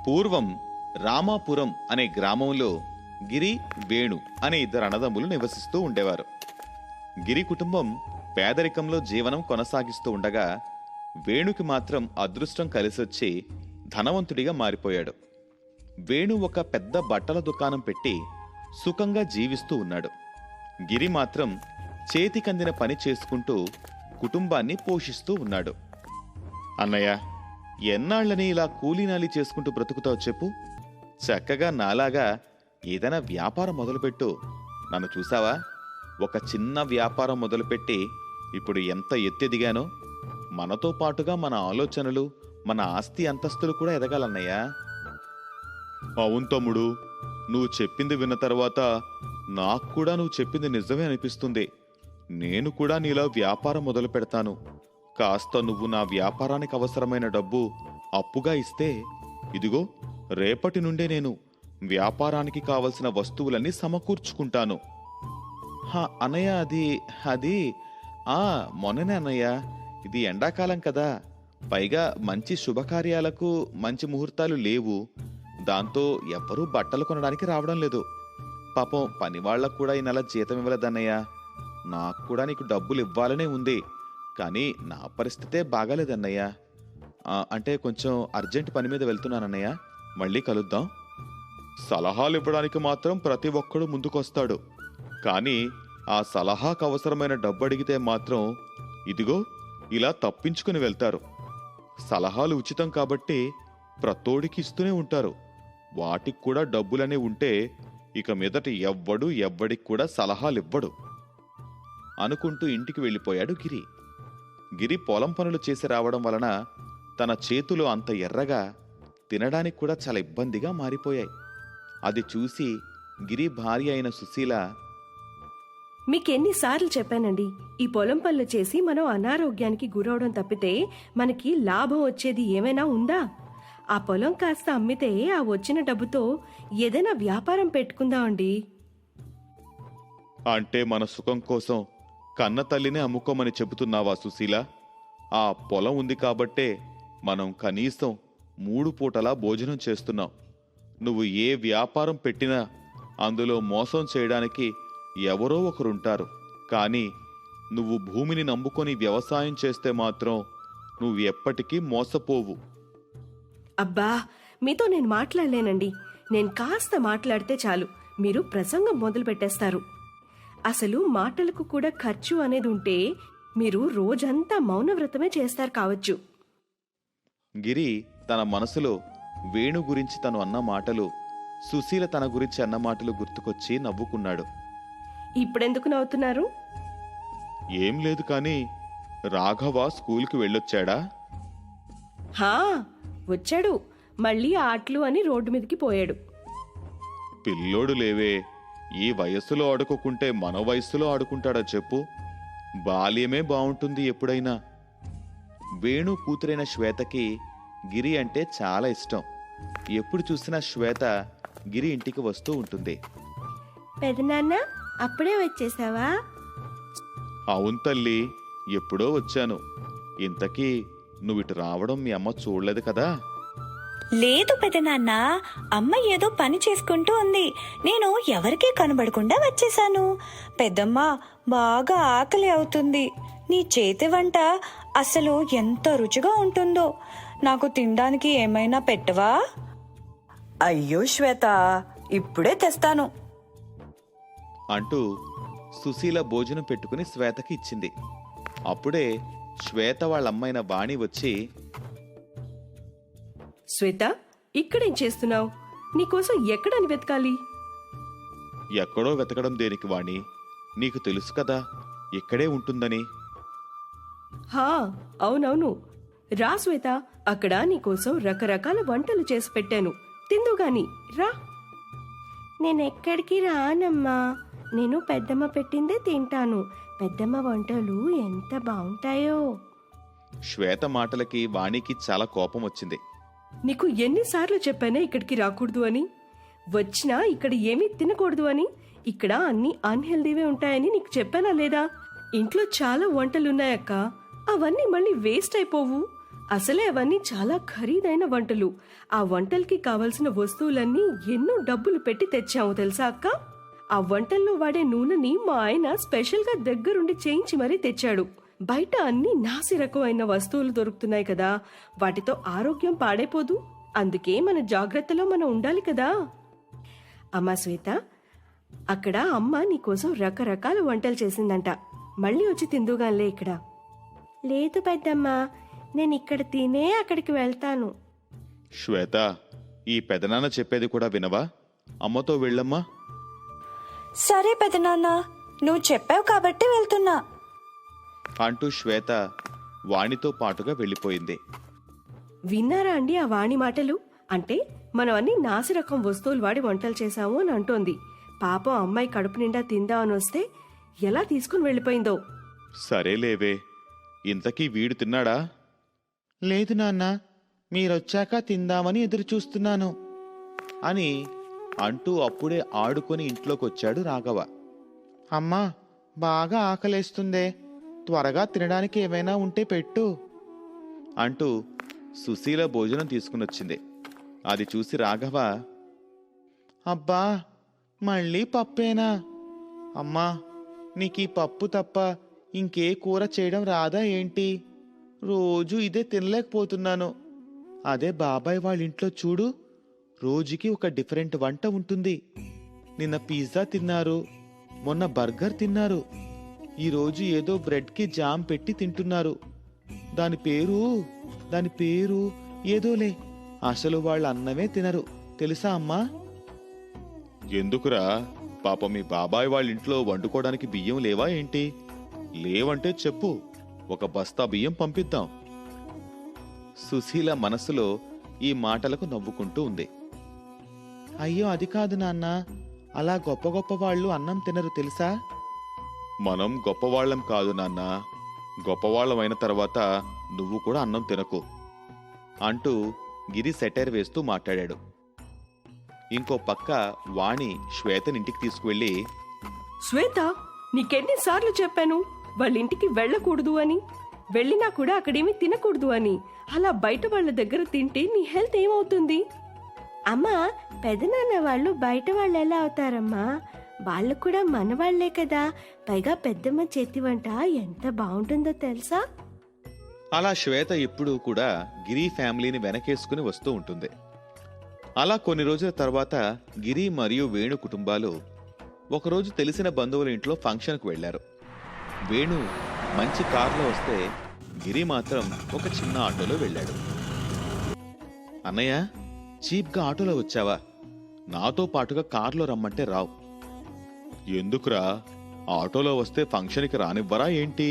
పూర్వం రామాపురం అనే గ్రామంలో గిరి, వేణు అనే ఇద్దరు అన్నదమ్ములు నివసిస్తూ ఉండేవారు. గిరి కుటుంబం పేదరికంలో జీవనం కొనసాగిస్తూ ఉండగా వేణుకి మాత్రం అదృష్టం కలిసొచ్చి ధనవంతుడిగా మారిపోయాడు. వేణు ఒక పెద్ద బట్టల దుకాణం పెట్టి సుఖంగా జీవిస్తూ ఉన్నాడు. గిరి మాత్రం చేతికందిన పని చేసుకుంటూ కుటుంబాన్ని పోషిస్తూ ఉన్నాడు. అన్నయ్య, ఎన్నాళ్ళని ఇలా కూలీనాలి చేసుకుంటూ బ్రతుకుతావు చెప్పు? చక్కగా నాలాగా ఏదైనా వ్యాపారం మొదలుపెట్టు. నన్ను చూసావా? ఒక చిన్న వ్యాపారం మొదలుపెట్టి ఇప్పుడు ఎంత ఎత్తెదిగానో. మనతో పాటుగా మన ఆలోచనలు, మన ఆస్తి అంతస్తులు కూడా ఎదగాలన్నయ్యా. అవును తమ్ముడు, నువ్వు చెప్పింది విన్న తర్వాత నాకు కూడా నువ్వు చెప్పింది నిజమే అనిపిస్తుంది. నేను కూడా నీలా వ్యాపారం మొదలు పెడతాను. కాస్త నువ్వు నా వ్యాపారానికి అవసరమైన డబ్బు అప్పుగా ఇస్తే, ఇదిగో రేపటి నుండే నేను వ్యాపారానికి కావలసిన వస్తువులన్నీ సమకూర్చుకుంటాను. అన్నయ్య, అది మొన్ననే అన్నయ్య. ఇది ఎండాకాలం కదా, పైగా మంచి శుభకార్యాలకు మంచి ముహూర్తాలు లేవు. దాంతో ఎవ్వరూ బట్టలు కొనడానికి రావడం లేదు. పాపం పనివాళ్లకు కూడా ఈ నెల జీతం ఇవ్వలేదన్నయ్య. నాకు కూడా నీకు డబ్బులు ఇవ్వాలనే ఉంది, కానీ నా పరిస్థితే బాగాలేదన్నయ్య. అంటే కొంచెం అర్జెంట్ పని మీద వెళ్తున్నానన్నయ్య. మళ్ళీ కలుద్దాం. సలహాలు ఇవ్వడానికి మాత్రం ప్రతి ఒక్కడు ముందుకొస్తాడు, కానీ ఆ సలహాకు అవసరమైన డబ్బు అడిగితే మాత్రం ఇదిగో ఇలా తప్పించుకుని వెళ్తారు. సలహాలు ఉచితం కాబట్టి ప్రతోడికి ఇస్తూనే ఉంటారు. వాటికి కూడా డబ్బులనే ఉంటే ఇక మీదట ఎవ్వడికి కూడా సలహాలు ఇవ్వడు అనుకుంటూ ఇంటికి వెళ్ళిపోయాడు గిరి. గిరి పొలం పనులు చేసి రావడం వలన తన చేతులు అంత ఎర్రగా, తినడానికి కూడా చాలా ఇబ్బందిగా మారిపోయాయి. అది చూసి గిరి భార్య అయిన సుశీల, మీకెన్నిసార్లు చెప్పానండి, ఈ పొలం పనులు చేసి మనం అనారోగ్యానికి గురవడం తప్పితే మనకి లాభం వచ్చేది ఏమైనా ఉందా? ఆ పొలం కాస్త అమ్మితే ఆ వచ్చిన డబ్బుతో ఏదైనా వ్యాపారం పెట్టుకుందామండి. అంటే మన సుఖం కోసం కన్న తల్లినే అమ్ముకోమని చెబుతున్నావా సుశీల? ఆ పొలం ఉంది కాబట్టే మనం కనీసం 3 పూటలా భోజనం చేస్తున్నాం. నువ్వు ఏ వ్యాపారం పెట్టినా అందులో మోసం చేయడానికి ఎవరో ఒకరుంటారు. కానీ నువ్వు భూమిని నమ్ముకొని వ్యవసాయం చేస్తే మాత్రం నువ్వు ఎప్పటికీ మోసపోవు. అబ్బా, మీతో నేను మాట్లాడలేనండి. నేను కాస్త మాట్లాడితే చాలు మీరు ప్రసంగం మొదలు పెట్టేస్తారు. అసలు మాటలకు కూడా ఖర్చు అనేది ఉంటే మీరు రోజంతా మౌనవ్రతమే చేస్తారు కావచ్చు. గిరి తన మనసులో వేణు గురించి తను అన్న మాటలు, సుశీల తన గురించి అన్న మాటలు గుర్తుకొచ్చి నవ్వుకున్నాడు. ఇప్పుడెందుకు నవ్వుతున్నారు? ఏం లేదు, కానీ రాఘవ స్కూల్కి వెళ్ళొచ్చాడా? హా, వచ్చాడు. మళ్ళీ ఆటలు అని రోడ్డు మీదకి పోయాడు. పిల్లోడు లేవే, ఈ వయస్సులో ఆడుకోకుంటే మన వయస్సులో ఆడుకుంటాడా చెప్పు? బాల్యమే బావుంటుంది ఎప్పుడైనా. వేణు కూతురైన శ్వేతకి గిరి అంటే చాలా ఇష్టం. ఎప్పుడు చూసినా శ్వేత గిరి ఇంటికి వస్తూ ఉంటుంది. పెదనాన్న, అప్పుడే వచ్చేసావా? అవును తల్లి, ఎప్పుడో వచ్చాను. ఇంతకీ నువ్విటు రావడం మీ అమ్మ చూడలేదు కదా? లేదు పెదనాన్న, అమ్మ ఏదో పని చేసుకుంటూ ఉంది. నేను ఎవరికీ కనబడకుండా వచ్చేసాను. పెద్దమ్మ, బాగా ఆకలి అవుతుంది. నీ చేతి వంట అసలు ఎంత రుచిగా ఉంటుందో. నాకు తినడానికి ఏమైనా పెట్టవా? అయ్యో శ్వేత, ఇప్పుడే తెస్తాను అంటూ సుశీల భోజనం పెట్టుకుని శ్వేతకి ఇచ్చింది. అప్పుడే శ్వేత వాళ్ళమ్మైన వాణి వచ్చి, శ్వేత, ఇక్కడేం చేస్తున్నావు? నీకోసం ఎక్కడని వెతకాలి? ఎక్కడో వెతకడం దేనికి వాణి? నీకు తెలుసు కదా ఇక్కడే ఉంటుందని. హా, అవునవును. రా శ్వేత, అక్కడ నీకోసం రకరకాల వంటలు చేసి పెట్టాను. తిందుగాని రా. నేనెక్కడికి రానమ్మా. నేను పెద్దమ్మ పెట్టిందే తింటాను. పెద్దమ్మ వంటలు ఎంత బాగుంటాయో. శ్వేత మాటలకి వాణికి చాలా కోపం వచ్చింది. నీకు ఎన్నిసార్లు చెప్పానే ఇక్కడికి రాకూడదు అని? వచ్చినా ఇక్కడ ఏమీ తినకూడదు అని? ఇక్కడ అన్ని అన్హెల్దీవే ఉంటాయని నీకు చెప్పానా లేదా? ఇంట్లో చాలా వంటలున్నాయక్క, అవన్నీ మళ్ళీ వేస్ట్ అయిపోవు. అసలే అవన్నీ చాలా ఖరీదైన వంటలు. ఆ వంటలకి కావలసిన వస్తువులన్నీ ఎన్నో డబ్బులు పెట్టి తెచ్చాము తెలుసా అక్క. ఆ వంటల్లో వాడే నూనెని మా ఆయన స్పెషల్గా దగ్గరుండి చేయించి మరీ తెచ్చాడు. బయట అన్ని నాసిరకమైన వస్తువులు దొరుకుతున్నాయి కదా, వాటితో ఆరోగ్యం పాడైపోదు. అందుకే మన జాగ్రత్తలో మనం ఉండాలి కదా. అమ్మా శ్వేత, అక్కడ అమ్మ నీకోసం రకరకాల వంటలు చేసిందంట. మళ్ళీ వచ్చి తిందుగానిలే ఇక్కడ. లేదు పెద్దమ్మా, నేను ఇక్కడ తినే అక్కడికి వెళ్తాను. శ్వేత, ఈ పెదనాన్న చెప్పేది కూడా వినవా? అమ్మతో వెళ్ళమ్మా. సరే పెదనాన్న, నువ్వు చెప్పావు కాబట్టి వెళ్తున్నా అంటూ శ్వేత వాణితో పాటుగా వెళ్ళిపోయింది. విన్నారా అండి ఆ వాణి మాటలు? అంటే మనం అన్ని నాసిరకం వస్తువులు వాడి వంటలు చేశాము అని అంటోంది. పాపం అమ్మాయి కడుపు నిండా తిందామని వస్తే ఎలా తీసుకుని వెళ్ళిపోయిందో. సరేలేవే, ఇంతకీ వీడు తిన్నాడా? లేదు నాన్న, మీరొచ్చాక తిందామని ఎదురు చూస్తున్నాను అని అంటూ అప్పుడే ఆడుకొని ఇంట్లోకొచ్చాడు రాఘవ. అమ్మా, బాగా ఆకలేస్తుందే, త్వరగా తినడానికి ఏమైనా ఉంటే పెట్టు అంటూ సుశీల భోజనం తీసుకునొచ్చింది. అది చూసి రాఘవ, అబ్బా మళ్ళీ పప్పేనా? అమ్మా, నీకీ పప్పు తప్ప ఇంకే కూర చేయడం రాదా ఏంటి? రోజు ఇదే తినలేకపోతున్నాను. అదే బాబాయ్ వాళ్ళ ఇంట్లో చూడు, రోజుకి ఒక డిఫరెంట్ వంట ఉంటుంది. నిన్న పిజ్జా తిన్నారు, మొన్న బర్గర్ తిన్నారు, ఈరోజు ఏదో బ్రెడ్కి జామ్ పెట్టి తింటున్నారు. దాని పేరు ఏదోలే. అసలు వాళ్ళ అన్నమే తినరు తెలుసా అమ్మా? ఎందుకురా, పాప మీ బాబాయ్ వాళ్ళ ఇంట్లో వండుకోవడానికి బియ్యం లేవా ఏంటి? లేవంటే చెప్పు, ఒక బస్తా బియ్యం పంపిద్దాం. సుశీల మనసులో ఈ మాటలకు నవ్వుకుంటూ ఉంది. అయ్యో అది కాదు నాన్న, అలా గొప్ప గొప్ప వాళ్ళు అన్నం తినరు తెలుసా? మనం గొప్పవాళ్ళం కాదు నాన్న, గొప్పవాళ్ళమైన తర్వాత నువ్వు కూడా అన్నం తినకు అంటూ గిరి సెటైర్ వేస్తూ మాట్లాడాడు. ఇంకో పక్క వాణి శ్వేతనింటికి తీసుకువెళ్ళి, శ్వేత, నీకెన్నిసార్లు చెప్పాను వాళ్ళింటికి వెళ్ళకూడదు అని? వెళ్ళినా కూడా అక్కడేమీ తినకూడదు అని. అలా బయట వాళ్ళ దగ్గర తింటే నీ హెల్త్ ఏమవుతుంది? అమ్మా, పెదనాన్న వాళ్ళు బయట వాళ్ళు ఎలా అవుతారమ్మా? వాళ్ళు కూడా మన వాళ్లే కదా. పైగా పెద్దమ్మ చేతి వంట ఎంత బాగుంటుందో తెలుసా? అలా శ్వేత ఎప్పుడూ కూడా గిరి ఫ్యామిలీని వెనకేసుకుని వస్తూ ఉంటుంది. అలా కొన్ని రోజుల తర్వాత గిరి మరియు వేణు కుటుంబాలు ఒకరోజు తెలిసిన బంధువుల ఇంట్లో ఫంక్షన్కు వెళ్లారు. వేణు మంచి కారులో వస్తే గిరి మాత్రం ఒక చిన్న ఆటోలో వెళ్ళాడు. అన్నయ్య, చీప్గా ఆటోలో వచ్చావా? నాతో పాటుగా కారులో రమ్మంటే రావు. ఎందుకురా, ఆటోలో వస్తే ఫంక్షన్కి రానివ్వరా ఏంటి?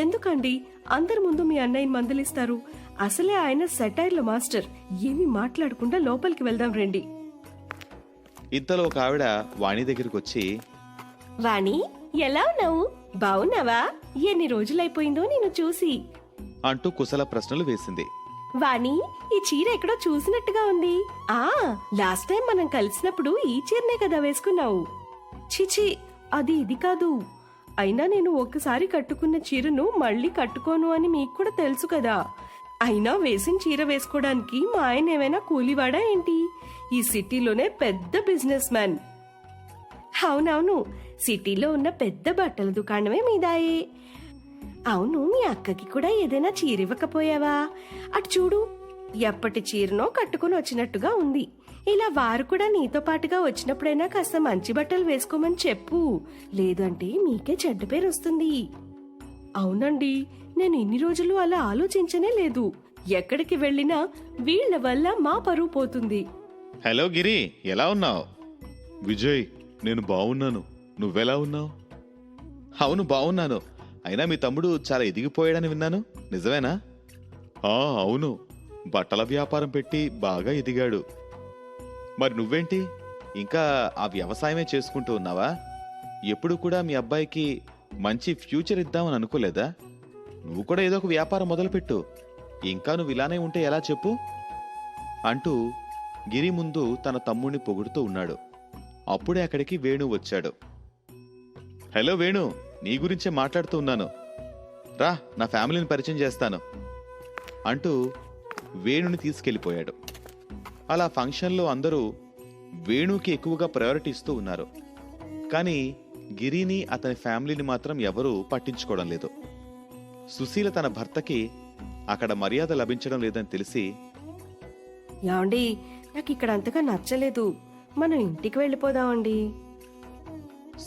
ఎందుకండి అందరి ముందు మీ అన్నయ్యని మందలిస్తారు? అసలే ఆయన సెటైర్ల మాస్టర్. ఏమీ మాట్లాడకుండా లోపలికి వెళ్దాం రండి. ఇంతలో ఒక ఆవిడ వాణి దగ్గరికి వచ్చి, వాణి, ఎలా ఉన్నావు? బావున్నావా? ఎన్ని రోజులైపోయిందో నేను చూసి అంటూ కుశల ప్రశ్నలు వేసింది. వాణి, ఈ చీర ఎక్కడో చూసినట్టుగా ఉంది. లాస్ట్ టైం మనం కలిసినప్పుడు ఈ చీరనే కదా వేసుకున్నావు. చిచి, అది ఇది కాదు. అయినా నేను ఒక్కసారి కట్టుకున్న చీరను మళ్ళీ కట్టుకోను అని మీకు కూడా తెలుసు కదా. అయినా వేసిన చీర వేసుకోవడానికి మా ఆయన ఏమైనా కూలివాడా ఏంటి? ఈ సిటీలోనే పెద్ద బిజినెస్ మ్యాన్. అవునవును, సిటీలో ఉన్న పెద్ద బట్టల దుకాణమే మీదాయే. అవును, మీ అక్కకి కూడా ఏదైనా చీర ఇవ్వకపోయావా? అటు చూడు, ఎప్పటి చీరనో కట్టుకుని వచ్చినట్టుగా ఉంది. ఇలా వారు కూడా నీతో పాటుగా వచ్చినప్పుడైనా కాస్త మంచి బట్టలు వేసుకోమని చెప్పు, లేదంటే మీకే చెడ్డ పేరు వస్తుంది. అవునండి, నేను ఇన్ని రోజులు అలా ఆలోచించనే లేదు. ఎక్కడికి వెళ్ళినా వీళ్ల వల్ల మా పరువు పోతుంది. హలో గిరి, ఎలా ఉన్నావు? విజయ్, నేను బాగున్నాను, నువ్వెలా ఉన్నావు? అవును బాగున్నాను. అయినా మీ తమ్ముడు చాలా ఎదిగిపోయాడని విన్నాను, నిజమేనా? అవును, బట్టల వ్యాపారం పెట్టి బాగా ఎదిగాడు. మరి నువ్వేంటి, ఇంకా ఆ వ్యవసాయమే చేసుకుంటూ ఉన్నావా? ఎప్పుడు కూడా మీ అబ్బాయికి మంచి ఫ్యూచర్ ఇద్దామని అనుకోలేదా? నువ్వు కూడా ఏదో ఒక వ్యాపారం మొదలుపెట్టు. ఇంకా నువ్వు ఇలానే ఉంటే ఎలా చెప్పు అంటూ గిరి ముందు తన తమ్ముడిని పొగుడుతూ ఉన్నాడు. అప్పుడే అక్కడికి వేణు వచ్చాడు. హలో వేణు, నీ గురించే మాట్లాడుతూ ఉన్నాను. రా, నా ఫ్యామిలీని పరిచయం చేస్తాను. అంటూ వేణుని తీసుకెళ్ళిపోయాడు. అలా ఫంక్షన్లో అందరూ వేణుకి ఎక్కువగా ప్రయారిటీ ఇస్తూ ఉన్నారు. కానీ గిరిని అతని ఫ్యామిలీని మాత్రం ఎవరూ పట్టించుకోవడం లేదు. సుశీల తన భర్తకి అక్కడ మర్యాద లభించడం లేదని తెలిసి, యాండి, నాకు ఇక్కడ అంతగా నచ్చలేదు, మనం ఇంటికి వెళ్ళిపోదామండి.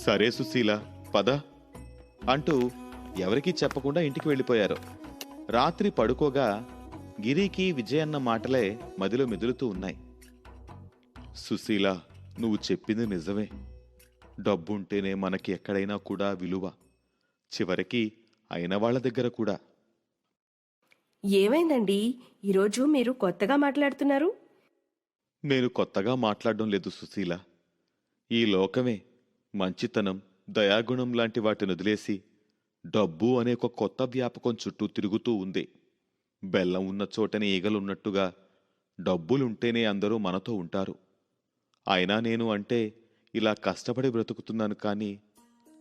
సరే సుశీల, పద అంటూ ఎవరికీ చెప్పకుండా ఇంటికి వెళ్ళిపోయారు. రాత్రి పడుకోగా గిరికి విజయన్న మాటలే మదిలో మెదులుతూ ఉన్నాయి. సుశీల, నువ్వు చెప్పింది నిజమే. డబ్బుంటేనే మనకి ఎక్కడైనా కూడా విలువ, చివరికి అయిన వాళ్ళ దగ్గర కూడా. ఏమైందండి, ఈరోజు మీరు కొత్తగా మాట్లాడుతున్నారు? నేను కొత్తగా మాట్లాడడం లేదు సుశీల. ఈ లోకమే మంచితనం, దయాగుణం లాంటి వాటిని వదిలేసి డబ్బు అనే ఒక కొత్త వ్యాపకం చుట్టూ తిరుగుతూ ఉంది. బెల్లం ఉన్న చోటనే ఈగలున్నట్టుగా డబ్బులుంటేనే అందరూ మనతో ఉంటారు. అయినా నేను అంటే ఇలా కష్టపడి బ్రతుకుతున్నాను, కానీ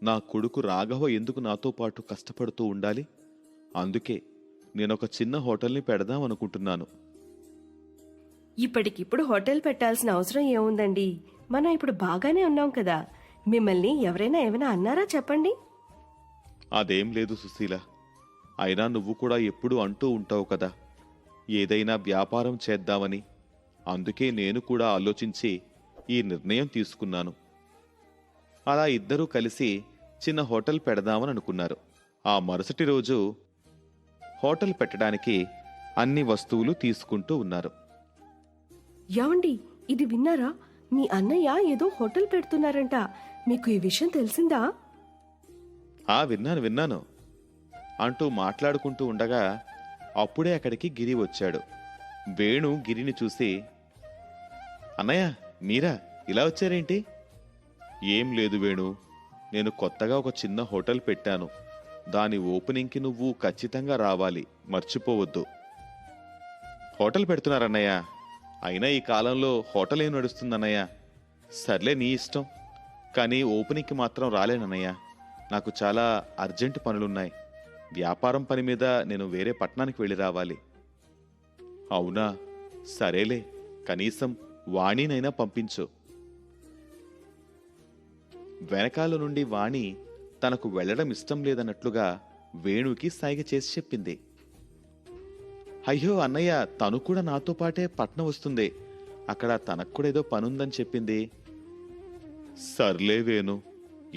నా కొడుకు రాఘవ ఎందుకు నాతో పాటు కష్టపడుతూ ఉండాలి? అందుకే నేనొక చిన్న హోటల్ని పెడదామనుకుంటున్నాను. ఇప్పటికిప్పుడు హోటల్ పెట్టాల్సిన అవసరం ఏముందండి? మనం ఇప్పుడు బాగానే ఉన్నాం కదా. మిమ్మల్ని ఎవరైనా ఏమైనా అన్నారా చెప్పండి? అదేం లేదు సుశీల. అయినా నువ్వు కూడా ఎప్పుడూ అంటూ ఉంటావు కదా, ఏదైనా వ్యాపారం చేద్దామని. అందుకే నేను కూడా ఆలోచించి ఈ నిర్ణయం తీసుకున్నాను. అలా ఇద్దరూ కలిసి చిన్న హోటల్ పెడదామని అనుకున్నారు. ఆ మరుసటి రోజు హోటల్ పెట్టడానికి అన్ని వస్తువులు తీసుకుంటూ ఉన్నారు. యాండి, ఇది విన్నారా? మీ అన్నయ్య ఏదో హోటల్ పెడుతున్నారంట. మీకు ఈ విషయం తెలిసిందా? విన్నాను అంటూ మాట్లాడుకుంటూ ఉండగా అప్పుడే అక్కడికి గిరి వచ్చాడు. వేణు గిరిని చూసి, అన్నయ్య, మీరా ఇలా వచ్చారేంటి? ఏం లేదు వేణు, నేను కొత్తగా ఒక చిన్న హోటల్ పెట్టాను. దాని ఓపెనింగ్కి నువ్వు ఖచ్చితంగా రావాలి, మర్చిపోవద్దు. హోటల్ పెడుతున్నారన్నయ్య? అయినా ఈ కాలంలో హోటల్ ఏం నడుస్తుందన్నయ్య? సర్లే, నీ ఇష్టం. కానీ ఓపెనింగ్కి మాత్రం రాలేనన్నయ్య. నాకు చాలా అర్జెంటు పనులున్నాయి. వ్యాపారం పని మీద నేను వేరే పట్టణానికి వెళ్ళి రావాలి. అవునా, సరేలే, కనీసం వాణినైనా పంపించు. వెనకాల నుండి వాణి తనకు వెళ్లడం ఇష్టం లేదన్నట్లుగా వేణుకి సైగ చేసి చెప్పింది. అయ్యో అన్నయ్య, తను కూడా నాతో పాటే పట్నం వస్తుంది. అక్కడ తనకు కూడా ఏదో పనుందని చెప్పింది. సర్లే వేణు,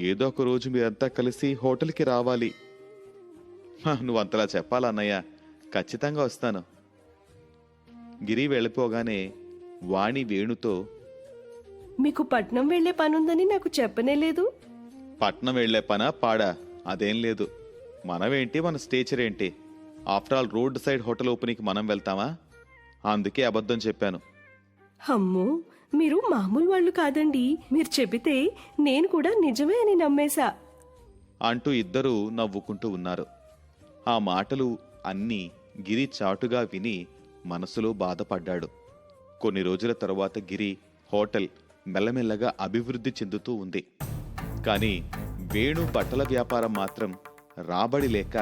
ఏదో ఒక రోజు మీరంతా కలిసి హోటల్కి రావాలి. నువ్వంతలా చెప్పాలా అన్నయ్య? ఖచ్చితంగా వస్తాను. గిరి వెళ్ళిపోగానే వాణి వేణుతో, మీకు పట్నం వెళ్లే పనుందని నాకు చెప్పనే లేదు. పట్నం వెళ్లే పనా పాడా? అదేం లేదు. మనమేంటి, మన స్టేచర్ ఏంటి? After all road side hotel ఓపెనింగ్కి మనం వెళ్తామా? అందుకే అబద్ధం చెప్పాను. అమ్మో, మీరు మామూలు వాళ్ళు కాదండి. మీరు చెబితే నేను కూడా నిజమే అని నమ్మేశా అంటూ ఇద్దరూ నవ్వుకుంటూ ఉన్నారు. ఆ మాటలు అన్నీ గిరి చాటుగా విని మనసులో బాధపడ్డాడు. కొన్ని రోజుల తరువాత గిరి హోటల్ మెల్లమెల్లగా అభివృద్ధి చెందుతూ ఉంది. కానీ వేణు బట్టల వ్యాపారం మాత్రం రాబడి లేక,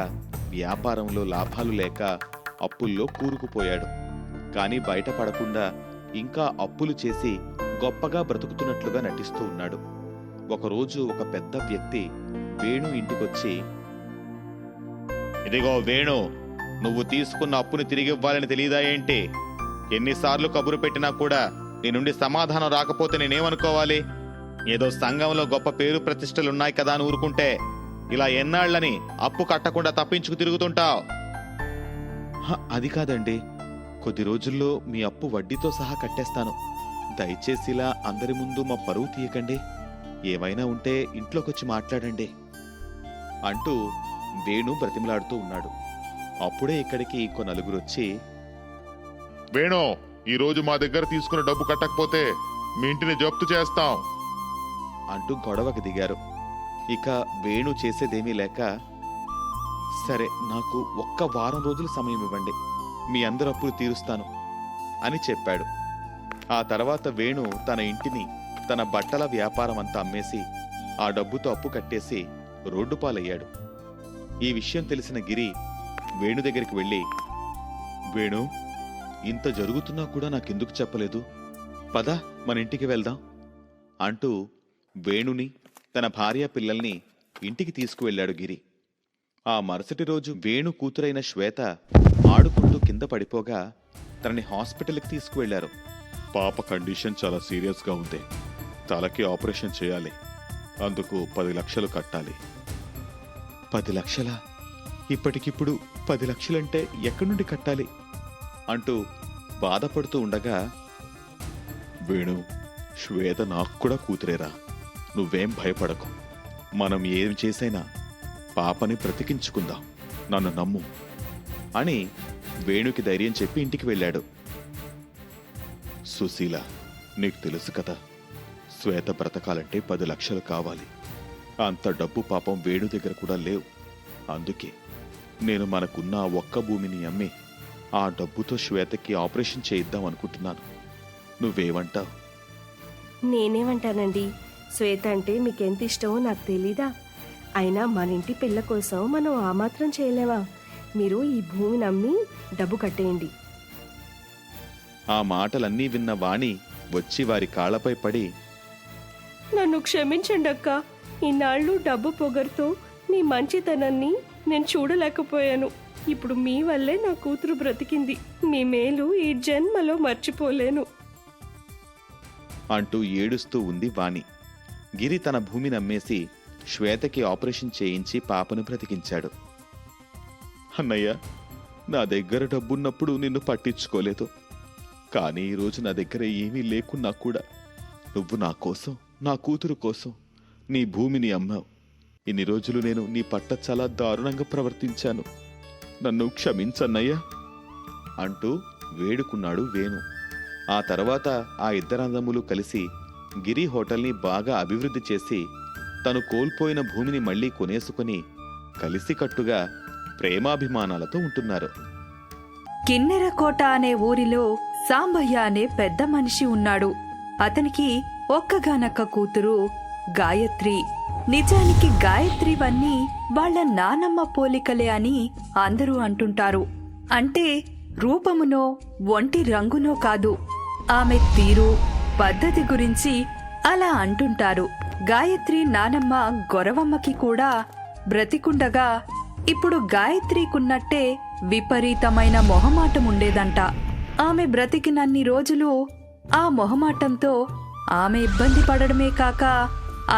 వ్యాపారంలో లాభాలు లేక అప్పుల్లో కూరుకుపోయాడు. కానీ బయటపడకుండా ఇంకా అప్పులు చేసి గొప్పగా బ్రతుకుతున్నట్లుగా నటిస్తూ ఉన్నాడు. ఒకరోజు ఒక పెద్ద వ్యక్తి వేణు ఇంటికొచ్చి, ఇదిగో వేణు, నువ్వు తీసుకున్న అప్పుని తిరిగివ్వాలని తెలియదా ఏంటి? ఎన్నిసార్లు కబురు పెట్టినా కూడా నీ నుండి సమాధానం రాకపోతే నేనేమనుకోవాలి? ఏదో సంఘంలో గొప్ప పేరు ప్రతిష్టలున్నాయి కదా అని ఊరుకుంటే ఇలా ఎన్నాళ్ళని అప్పు కట్టకుండా తప్పించుకు తిరుగుతుంటావు. అది కాదండి, కొద్ది రోజుల్లో మీ అప్పు వడ్డీతో సహా కట్టేస్తాను. దయచేసి ఇలా అందరి ముందు మా పరువు తీయకండి. ఏమైనా ఉంటే ఇంట్లోకొచ్చి మాట్లాడండి అంటూ వేణు బ్రతిమలాడుతూ ఉన్నాడు. అప్పుడే ఇక్కడికి నలుగురు వచ్చి, వేణు, ఈ రోజు మా దగ్గర తీసుకున్న డబ్బు కట్టకపోతే మీ ఇంటిని జప్తు చేస్తాం అంటూ గొడవకు దిగారు. ఇక వేణు చేసేదేమీ లేక, సరే, నాకు ఒక్క వారం రోజులు సమయం ఇవ్వండి, మీ అందరి అప్పులు తీరుస్తాను అని చెప్పాడు. ఆ తర్వాత వేణు తన ఇంటిని, తన బట్టల వ్యాపారం అంతా అమ్మేసి ఆ డబ్బుతో అప్పు కట్టేసి రోడ్డు పాలయ్యాడు. ఈ విషయం తెలిసిన గిరి వేణు దగ్గరికి వెళ్ళి, వేణు, ఇంత జరుగుతున్నా కూడా నాకెందుకు చెప్పలేదు? పద మన ఇంటికి వెళ్దాం అంటూ వేణుని, తన భార్య పిల్లల్ని ఇంటికి తీసుకువెళ్ళాడు గిరి. ఆ మరుసటి రోజు వేణు కూతురైన శ్వేత ఆడుకుంటూ కింద పడిపోగా తనని హాస్పిటల్కి తీసుకువెళ్లారు. పాప కండిషన్ చాలా సీరియస్గా ఉంది, తలకి ఆపరేషన్ చేయాలి, అందుకు 10 లక్షలు కట్టాలి. 10 లక్షలా? ఇప్పటికిప్పుడు 10 లక్షలంటే ఎక్కడి నుండి కట్టాలి అంటూ బాధపడుతూ ఉండగా, వేణు, శ్వేత నాకు కూడా కూతురేరా, నువ్వేం భయపడకు, మనం ఏం చేసైనా పాపని బ్రతికించుకుందాం, నన్ను నమ్ము అని వేణుకి ధైర్యం చెప్పి ఇంటికి వెళ్ళాడు. సుశీల, నీకు తెలుసు కదా, శ్వేత బ్రతకాలంటే 10 లక్షలు కావాలి. అంత డబ్బు పాపం వేణు దగ్గర కూడా లేవు. అందుకే నేను మనకున్న ఆ ఒక్క భూమిని అమ్మి ఆ డబ్బుతో శ్వేతకి ఆపరేషన్ చేయిద్దాం అనుకుంటున్నాను. నువ్వేమంటావు? నేనేమంటానండి, శ్వేత అంటే మీకెంత ఇష్టమో నాకు తెలీదా? అయినా మన ఇంటి పిల్ల కోసం మనం ఆ మాత్రం చేయలేవా? మీరు ఈ భూమిని అమ్మి డబ్బు కట్టేయండి. ఆ మాటలన్నీ విన్న వాణి వచ్చి వారి కాళ్లపై పడి, నన్ను క్షమించండి అక్క, ఇన్నాళ్ళు డబ్బు పొగరుతో మీ మంచితనాన్ని నేను చూడలేకపోయాను. ఇప్పుడు మీ వల్లే నా కూతురు బ్రతికింది. మీ మేలు ఈ జన్మలో మర్చిపోలేను అంటూ ఏడుస్తూ ఉంది వాణి. గిరి తన భూమిని అమ్మేసి శ్వేతకి ఆపరేషన్ చేయించి పాపను బ్రతికించాడు. అన్నయ్య, నా దగ్గర డబ్బున్నప్పుడు నిన్ను పట్టించుకోలేదు, కానీ ఈరోజు నా దగ్గర ఏమీ లేకున్నా కూడా నువ్వు నా కోసం, నా కూతురు కోసం నీ భూమిని అమ్మావు. ఇన్ని రోజులు నేను నీ పట్ల చాలా దారుణంగా ప్రవర్తించాను, నన్ను క్షమించన్నయ్యా అంటూ వేడుకున్నాడు వేణు. ఆ తర్వాత ఆ ఇద్దరన్నదమ్ములు కలిసి గిరి హోటల్ని బాగా అభివృద్ధి చేసి తను కోల్పోయిన భూమిని మళ్లీ కొనేసుకుని కలిసికట్టుగా ప్రేమాభిమానాలతో ఉంటున్నారు. కిన్నెరకోట అనే ఊరిలో సాంబయ్య అనే పెద్ద మనిషి ఉన్నాడు. అతనికి ఒక్కగానొక్క కూతురు గాయత్రి. నిజానికి గాయత్రివన్నీ వాళ్ళ నానమ్మ పోలికలే అని అందరూ అంటుంటారు. అంటే రూపమునో ఒంటి రంగునో కాదు, ఆమె తీరు పద్ధతి గురించి అలా అంటుంటారు. గాయత్రి నానమ్మ గొరవమ్మకి కూడా బ్రతికుండగా ఇప్పుడు గాయత్రికున్నట్టే విపరీతమైన మొహమాటం ఉండేదంట. ఆమె బ్రతికినన్ని రోజులు ఆ మొహమాటంతో ఆమె ఇబ్బంది పడడమే కాక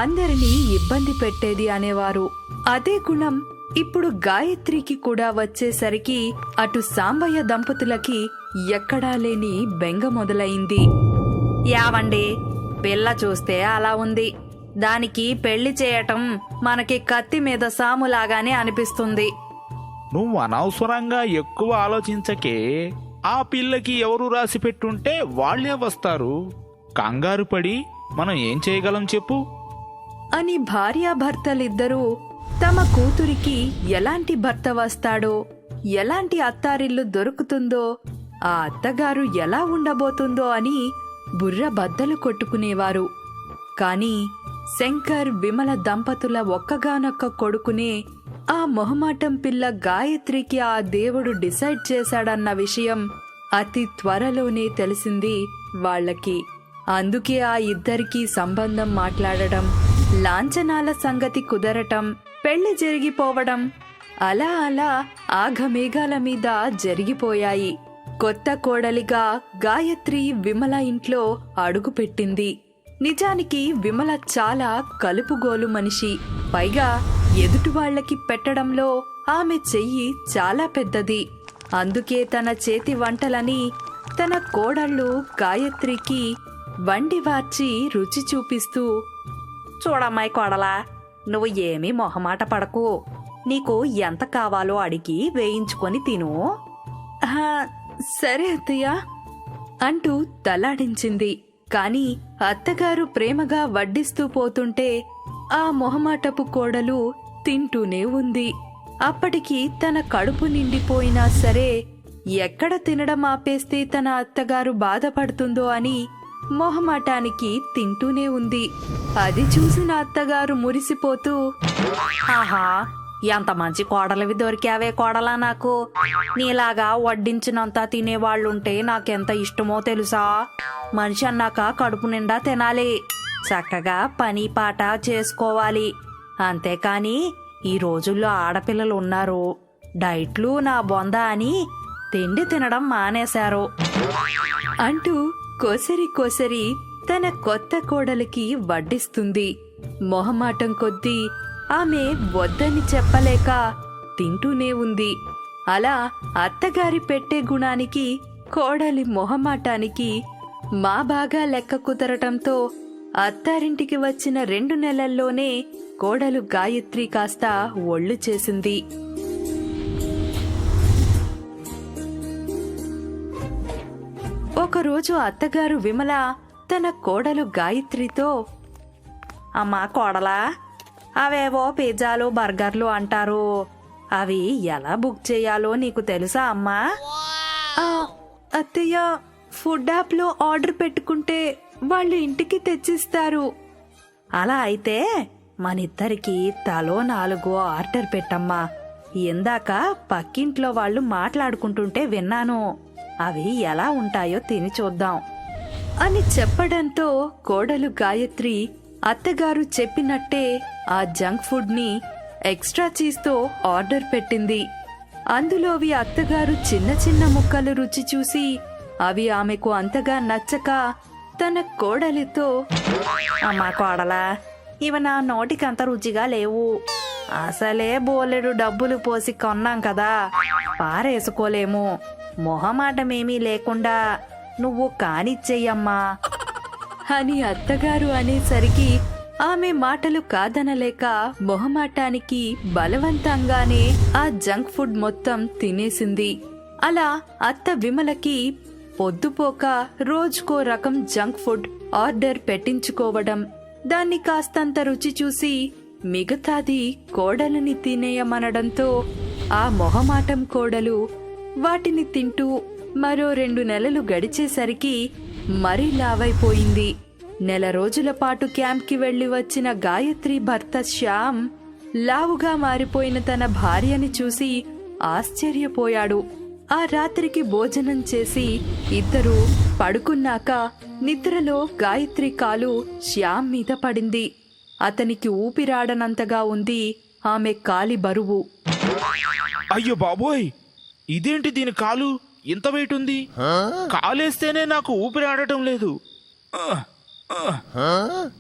అందరినీ ఇబ్బంది పెట్టేది అనేవారు. అదే గుణం ఇప్పుడు గాయత్రికి కూడా వచ్చేసరికి అటు సాంబయ్య దంపతులకి ఎక్కడా లేని బెంగ మొదలైంది. యావండి, పిల్ల చూస్తే అలా ఉంది, దానికి పెళ్లి చేయటం మనకి కత్తి మీద సాములాగానే అనిపిస్తుంది. నువ్వు అనవసరంగా ఎక్కువ ఆలోచించకే. ఆ పిల్లకి ఎవరు రాసి పెట్టుంటే వాళ్లే వస్తారు. కంగారు పడి మనం ఏం చేయగలం చెప్పు అని భార్యాభర్తలిద్దరూ తమ కూతురికి ఎలాంటి భర్త వస్తాడో, ఎలాంటి అత్తారిల్లు దొరుకుతుందో, ఆ అత్తగారు ఎలా ఉండబోతుందో అని బుర్ర బద్దలు కొట్టుకునేవారు. కాని శంకర్, విమల దంపతుల ఒక్కగానొక్క కొడుకునే ఆ మొహమాటం పిల్ల గాయత్రికి ఆ దేవుడు డిసైడ్ చేశాడన్న విషయం అతి త్వరలోనే తెలిసింది వాళ్ళకి. అందుకే ఆ ఇద్దరికీ సంబంధం మాట్లాడడం, లాంఛనాల సంగతి కుదరటం, పెళ్లి జరిగిపోవడం అలా అలా ఆఘమేఘాల మీద జరిగిపోయాయి. కొత్త కోడలిగా గాయత్రి విమల ఇంట్లో అడుగుపెట్టింది. నిజానికి విమల చాలా కలుపుగోలు మనిషి. పైగా ఎదుటివాళ్లకి పెట్టడంలో ఆమె చెయ్యి చాలా పెద్దది. అందుకే తన చేతి వంటలని తన కోడళ్ళు గాయత్రికి వండి వార్చి రుచి చూపిస్తూ, చూడమ్మాయి కోడలా, నువ్వు ఏమీ మొహమాట పడకు, నీకు ఎంత కావాలో అడిగి వేయించుకొని తిను. సరే అత్తయ్య అంటూ తలాడించింది. కాని అత్తగారు ప్రేమగా వడ్డిస్తూ పోతుంటే ఆ మొహమాటపు కోడలు తింటూనే ఉంది. అప్పటికి తన కడుపు నిండిపోయినా సరే ఎక్కడ తినడం ఆపేస్తే తన అత్తగారు బాధపడుతుందో అని మొహమాటానికి తింటూనే ఉంది. అది చూసిన అత్తగారు మురిసిపోతూ, ఆహా, ఎంత మంచి కోడలివి దొరికావే కోడలా నాకు. నీలాగా వడ్డించినంత తినేవాళ్ళుంటే నాకెంత ఇష్టమో తెలుసా. మనిషి అన్నాక కడుపు నిండా తినాలి, చక్కగా పని పాట చేసుకోవాలి. అంతేకాని ఈ రోజుల్లో ఆడపిల్లలు ఉన్నారు, డైట్లు నా బొంద అని తిండి తినడం మానేశారు అంటూ కోసరి కోసరి తన కొత్త కోడలికి వడ్డిస్తుంది. మొహమాటం కొద్దీ ఆమె వద్దని చెప్పలేక తింటూనే ఉంది. అలా అత్తగారి పెట్టే గుణానికి కోడలి మొహమాటానికి మా బాగా లెక్క కుదరటంతో అత్తారింటికి వచ్చిన 2 నెలల్లోనే కోడలు గాయత్రి కాస్త ఒళ్ళు చేసింది. ఒకరోజు అత్తగారు విమల తన కోడలు గాయత్రితో, అమ్మా కోడలా, అవేవో పిజ్జాలు బర్గర్లు అంటారు, అవి ఎలా బుక్ చేయాలో నీకు తెలుసా అమ్మా? "ఆ, అత్తయ్య, ఫుడ్ యాప్లో ఆర్డర్ పెట్టుకుంటే వాళ్ళు ఇంటికి తెచ్చిస్తారు." అలా అయితే మనిద్దరికి తలో 4 ఆర్డర్ పెట్టమ్మా. ఇందాక పక్కింట్లో వాళ్ళు మాట్లాడుకుంటుంటే విన్నాను, అవి ఎలా ఉంటాయో తిని చూద్దాం అని చెప్పడంతో కోడలు గాయత్రి అత్తగారు చెప్పినట్టే ఆ జంక్ ఫుడ్ ని ఎక్స్ట్రా చీజ్తో ఆర్డర్ పెట్టింది. అందులోవి అత్తగారు చిన్న చిన్న ముక్కలు రుచి చూసి అవి ఆమెకు అంతగా నచ్చక తన కోడలితో, అమ్మా కోడలా, ఇవి నా నోటికంత రుచిగా లేవు. అసలే బోలెడు డబ్బులు పోసి కొన్నాం కదా, పారేసుకోలేము. మొహమాటమేమీ లేకుండా నువ్వు కానిచ్చెయ్యమ్మా అని అత్తగారు అనేసరికి ఆమె మాటలు కాదనలేక మొహమాటానికి బలవంతంగానే ఆ జంక్ ఫుడ్ మొత్తం తినేసింది. అలా అత్త విమలకి పొద్దుపోక రోజుకో రకం జంక్ ఫుడ్ ఆర్డర్ పెట్టించుకోవడం, దాన్ని కాస్తంత రుచి చూసి మిగతాది కోడలిని తినేయమనడంతో ఆ మొహమాటం కోడలు వాటిని తింటూ మరో 2 నెలలు గడిచేసరికి మరీ లావైపోయింది. నెల రోజుల పాటు క్యాంప్కి వెళ్లి వచ్చిన గాయత్రి భర్త శ్యామ్ లావుగా మారిపోయిన తన భార్యని చూసి ఆశ్చర్యపోయాడు. ఆ రాత్రికి భోజనం చేసి ఇద్దరూ పడుకున్నాక నిద్రలో గాయత్రి కాలు శ్యామ్ మీద పడింది. అతనికి ఊపిరాడనంతగా ఉంది ఆమె కాలి బరువు. అయ్యో బాబోయ్, ఇదేంటి దీని కాలు ఇంత వెయిట్ ఉంది? కాలేస్తేనే నాకు ఊపిరి ఆడటం లేదు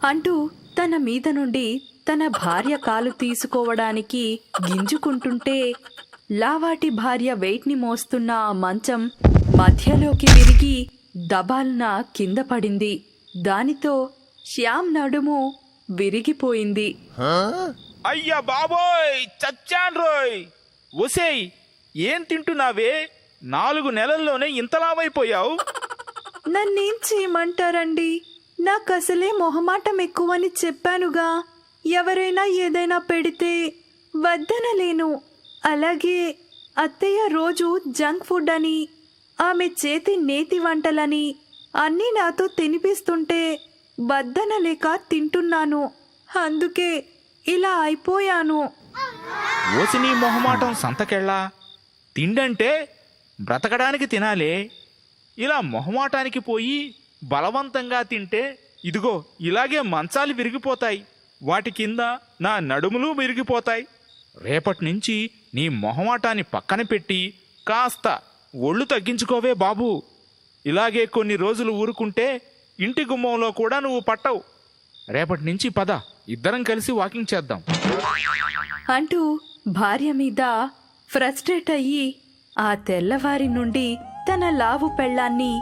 అంటూ తన మీద నుండి తన భార్య కాలు తీసుకోవడానికి గింజుకుంటుంటే లావాటి భార్య వెయిట్ ని మోస్తున్న ఆ మంచం మధ్యలోకి విరిగి దబాల్న కింద పడింది. దానితో శ్యామ్ నడుము విరిగిపోయింది. అయ్యా బాబోయ్, చచ్చాన్ రోయ్. ఒసేయ్, ఏం తింటున్నావే? 4 నెలల్లోనే ఇంత లావైపోయావు. నన్నేం చేయమంటారండి? నాకసలే మొహమాటం ఎక్కువని చెప్పానుగా. ఎవరైనా ఏదైనా పెడితే వద్దనలేను. అలాగే అత్తయ్య రోజు జంక్ ఫుడ్ అని, ఆమె చేతి నేతి వంటలని అన్నీ నాతో తినిపిస్తుంటే వద్దనలేక తింటున్నాను. అందుకే ఇలా అయిపోయాను. ఓసి నీ మొహమాటం సంతకెళ్ళా. తిండంటే బ్రతకడానికి తినాలే. ఇలా మొహమాటానికి పోయి బలవంతంగా తింటే ఇదిగో ఇలాగే మంచాలు విరిగిపోతాయి, వాటి కింద నా నడుములు విరిగిపోతాయి. రేపటి నుంచి నీ మొహమాటాన్ని పక్కన పెట్టి కాస్త ఒళ్ళు తగ్గించుకోవే బాబు. ఇలాగే కొన్ని రోజులు ఊరుకుంటే ఇంటి గుమ్మంలో కూడా నువ్వు పట్టవు. రేపటి నుంచి పద, ఇద్దరం కలిసి వాకింగ్ చేద్దాం అంటూ భార్య మీద ఫ్రస్ట్రేట్ అయ్యి ఆ తెల్లవారి నుండి తన లావు పెళ్ళాన్ని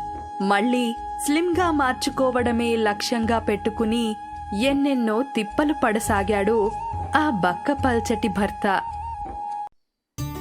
మళ్ళీ స్లిమ్గా మార్చుకోవడమే లక్ష్యంగా పెట్టుకుని ఎన్నెన్నో తిప్పలు పడసాగాడు ఆ బక్కపల్చటి భర్త.